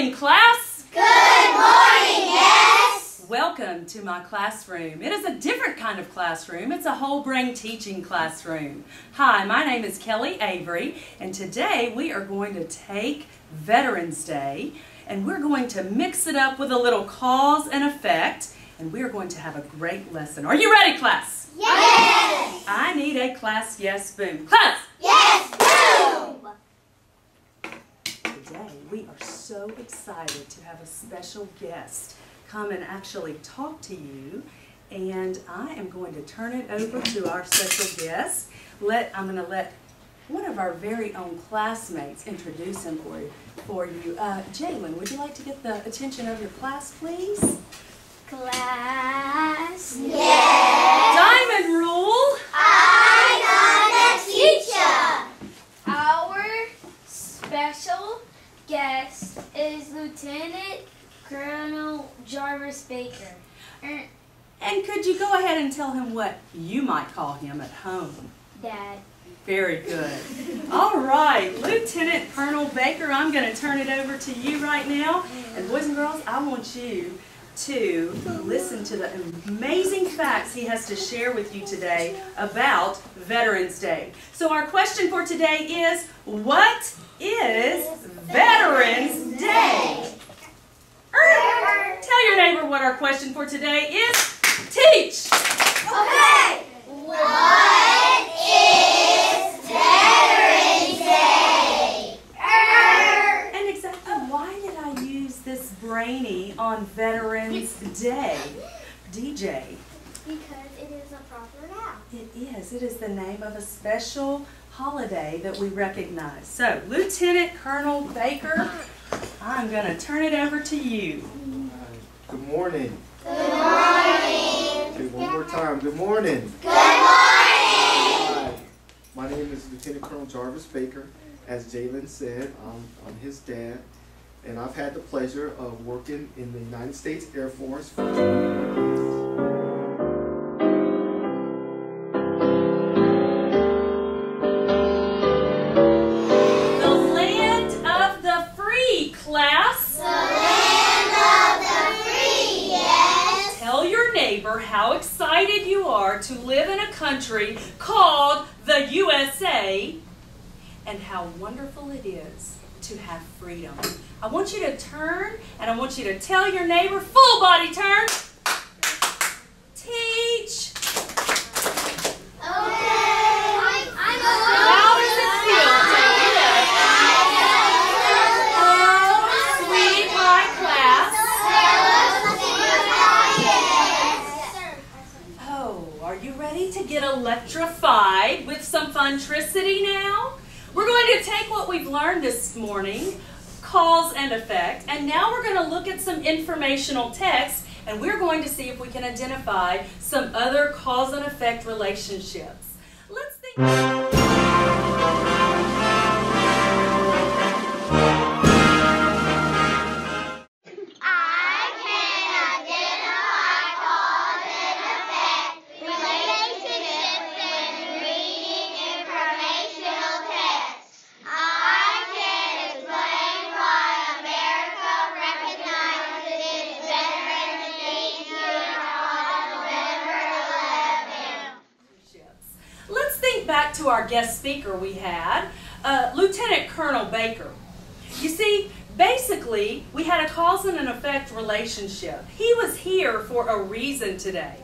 morning, class. Good morning, yes. Welcome to my classroom. It is a different kind of classroom. It's a whole brain teaching classroom. Hi, my name is Kelly Avery, and today we are going to take Veterans Day, and we're going to mix it up with a little cause and effect, and we're going to have a great lesson. Are you ready, class? Yes. I need a class yes boom. Class! Yes, boom. Today we are so excited to have a special guest come and actually talk to you, and I am going to turn it over to our special guest. I'm going to let one of our very own classmates introduce him for you. Jalen, would you like to get the attention of your class, please? Class. Yes. Diamond rule. I'm the teacher. Our special guest is Lieutenant Colonel Jarvis Baker. And could you go ahead and tell him what you might call him at home? Dad. Very good. All right, Lieutenant Colonel Baker, I'm going to turn it over to you right now. And boys and girls, I want you to listen to the amazing facts he has to share with you today about Veterans Day. So our question for today is, what is Veterans Day? Tell your neighbor what our question for today is. Teach! Okay. What is Veterans Day? And exactly why did I use this brainy on Veterans Day? DJ. Because it is a proper noun. It is. It is the name of a special holiday that we recognize. So, Lieutenant Colonel Baker, I'm going to turn it over to you. Good morning. Good morning. Okay, one more time. Good morning. Good morning. Hi. My name is Lieutenant Colonel Jarvis Baker. As Jalen said, I'm his dad, and I've had the pleasure of working in the United States Air Force for 20 years. How excited you are to live in a country called the USA, and how wonderful it is to have freedom. I want you to turn, and I want you to tell your neighbor, full body turn, teach. How does it feel to live? Oh, sweet high class. Are you ready to get electrified with some funtricity now? We're going to take what we've learned this morning, cause and effect, and now we're going to look at some informational text, and we're going to see if we can identify some other cause and effect relationships. Let's think. Back to our guest speaker we had, Lieutenant Colonel Baker. You see, basically, we had a cause and an effect relationship. He was here for a reason today.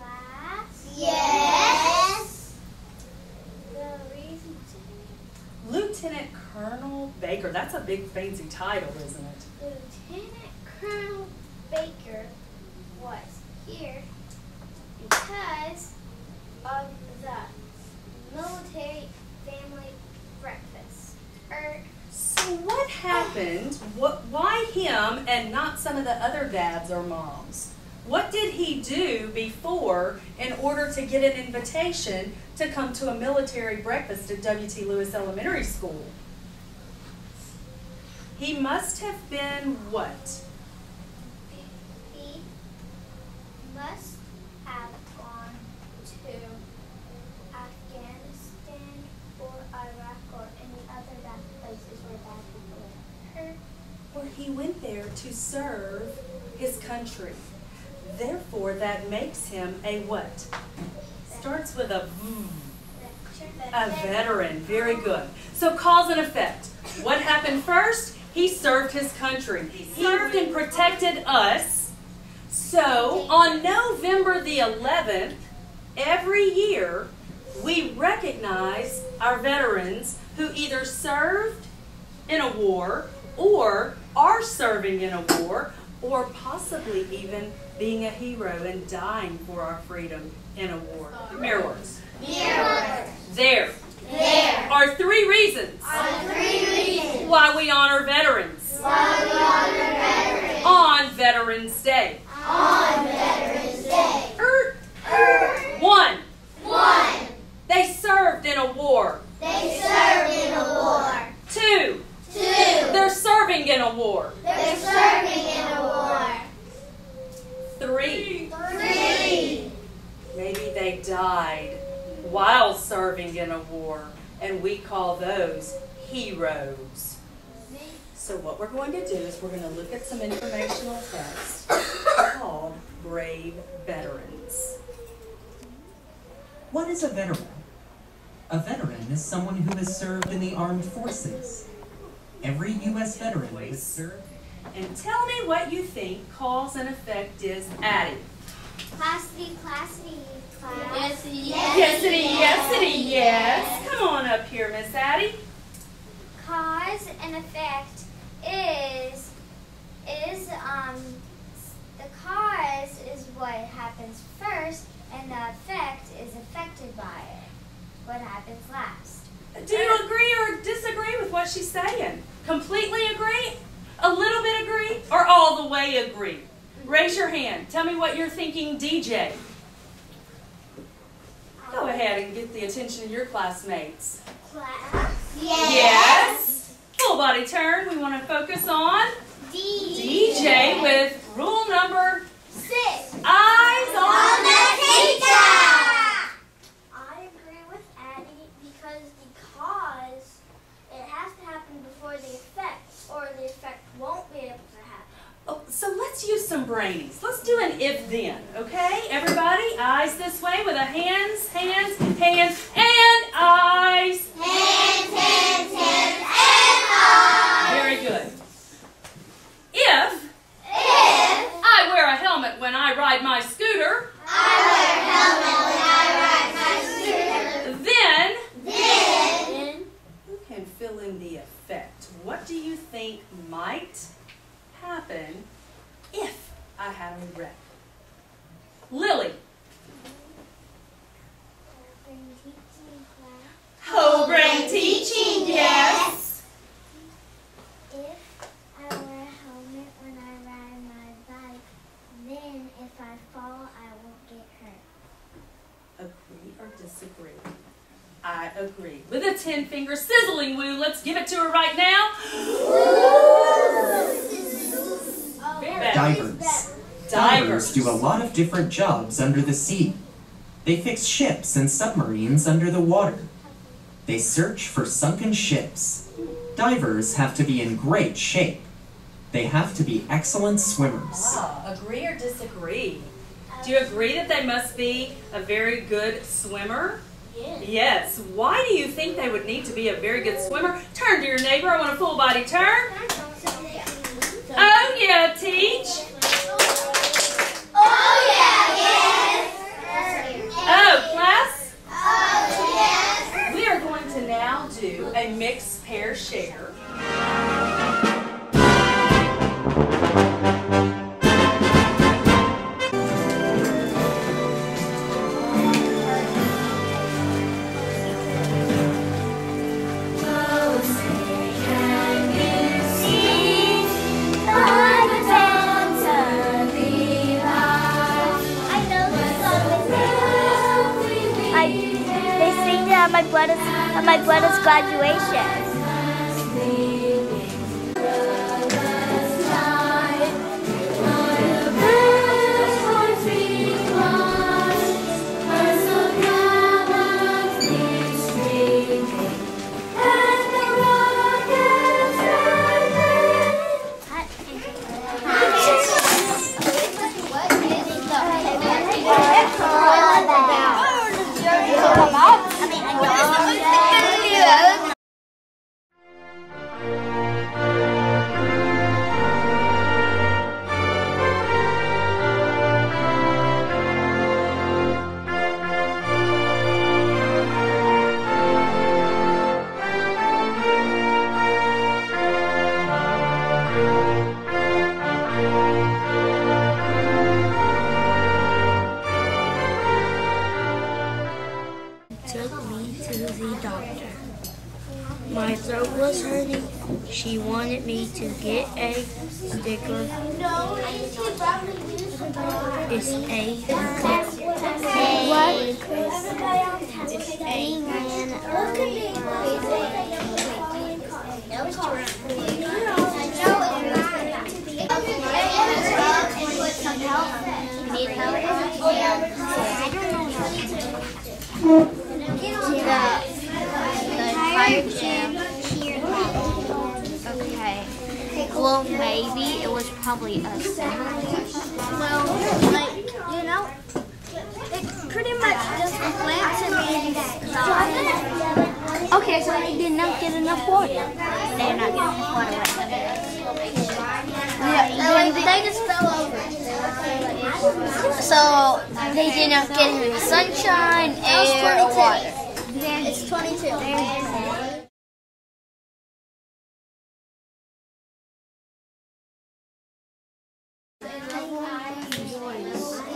Yes. The reason today. Lieutenant Colonel Baker. That's a big fancy title, isn't it? Lieutenant Colonel Baker was here because of the military family breakfast. So what happened? Why him and not some of the other dads or moms? What did he do before in order to get an invitation to come to a military breakfast at W.T. Lewis Elementary School? He must have been what? He must have gone to Afghanistan or Iraq or any other bad places where bad people live. Well, he went there there to serve his country. Therefore, that makes him a what? Starts with a V. A veteran. Very good. So cause and effect. What happened first? He served his country. He served and protected us. So on November the 11th, every year, we recognize our veterans who either served in a war or are serving in a war or possibly even being a hero and dying for our freedom in a war. Mirror words. There are three reasons why we honor veterans on Veterans Day. One, they served in a war. Two, they're serving in a war. Three, maybe they died while serving in a war, and we call those heroes. So what we're going to do is we're going to look at some informational text called Brave Veterans. What is a veteran? A veteran is someone who has served in the armed forces. Every U.S. veteran who has served. And tell me what you think cause and effect is, Addie. Classity, class. Yes. Come on up here, Miss Addie. Cause and effect is the cause is what happens first, and the effect is affected by it. What happens last? Do you agree or disagree with what she's saying? Completely agree? A little bit agree? Or all the way agree? Raise your hand. Tell me what you're thinking, DJ. Go ahead and get the attention of your classmates. Class. Yes. Full body turn. We want to focus on DJ with rule number 6. Eyes on the teacher. I agree with Addie because the cause, it has to happen before the effect, or the effect won't be able to happen. Oh, so let's use some brainies. Let's do an if-then, okay? Everybody, eyes this way with a hands, and eyes. Hands, and eyes. Very good. If I wear a helmet when I ride my scooter, then who can fill in the effect? What do you think might happen if I had a wreck? Lily. Whole brain teaching, yes. If I wear a helmet when I ride my bike, then if I fall, I won't get hurt. Agree or disagree? I agree. With a 10-finger sizzling woo, let's give it to her right now. Divers. Divers do a lot of different jobs under the sea. They fix ships and submarines under the water. They search for sunken ships. Divers have to be in great shape. They have to be excellent swimmers. Agree or disagree? Do you agree that they must be a very good swimmer? Yes. Why do you think they would need to be a very good swimmer? Turn to your neighbor. I want a full body turn. Oh yeah, teach. Oh, class. We are going to now do a mixed pair share. At my brother's graduation. took me to the doctor. My throat was hurting. She wanted me to get a sticker. It's A. What? It's A. Need help? The fire jam. Okay. Well, maybe it was probably a similar. Well, like, you know, it pretty much just went to me. Okay, so they did not get enough water. They're not getting enough water right now. They just fell over. So they did not get any sunshine, air, or water. It's 22.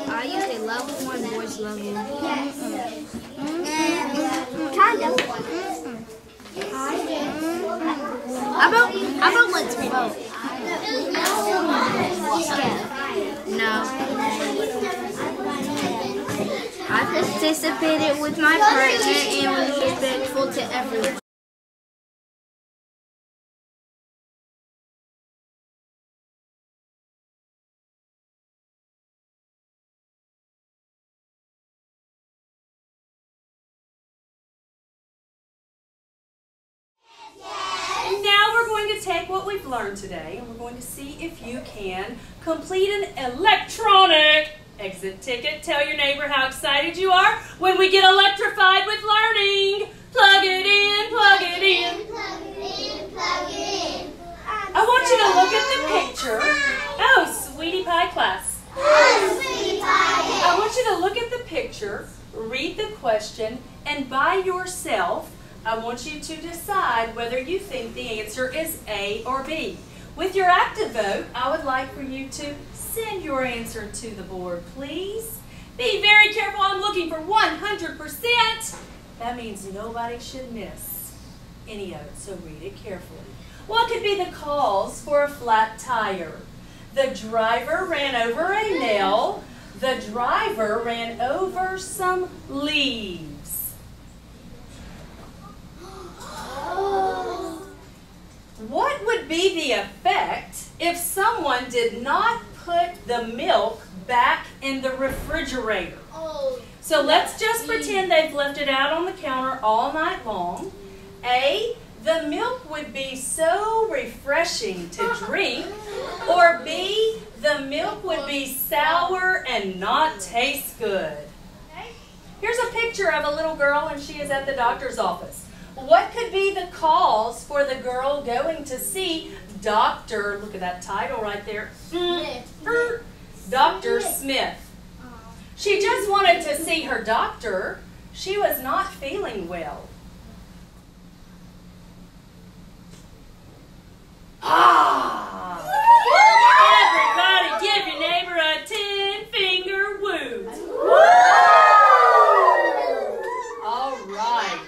I usually love when boys love you. Kind of. How about let's vote? No. I participated with my partner and was respectful to everyone. Now we're going to take what we've learned today and we're going to see if you can complete an electronic exit ticket. Tell your neighbor how excited you are when we get electrified with learning. Plug it in, plug it in. Plug it in, plug it in. I want you to look at the picture. Oh, sweetie pie class. I want you to look at the picture, read the question, and by yourself, I want you to decide whether you think the answer is A or B. With your active vote, I would like for you to send your answer to the board, please. Be very careful. I'm looking for 100%. That means nobody should miss any of it, so read it carefully. What could be the cause for a flat tire? The driver ran over a nail. The driver ran over some leaves. What would be the effect if someone did not put the milk back in the refrigerator? So let's just pretend they've left it out on the counter all night long. A, the milk would be so refreshing to drink. Or B, the milk would be sour and not taste good. Here's a picture of a little girl and she is at the doctor's office. What could be the cause for the girl going to see Dr. Look at that title right there. Dr. Smith. She just wanted to see her doctor. She was not feeling well. Ah! Everybody give your neighbor a 10-finger woo. All right.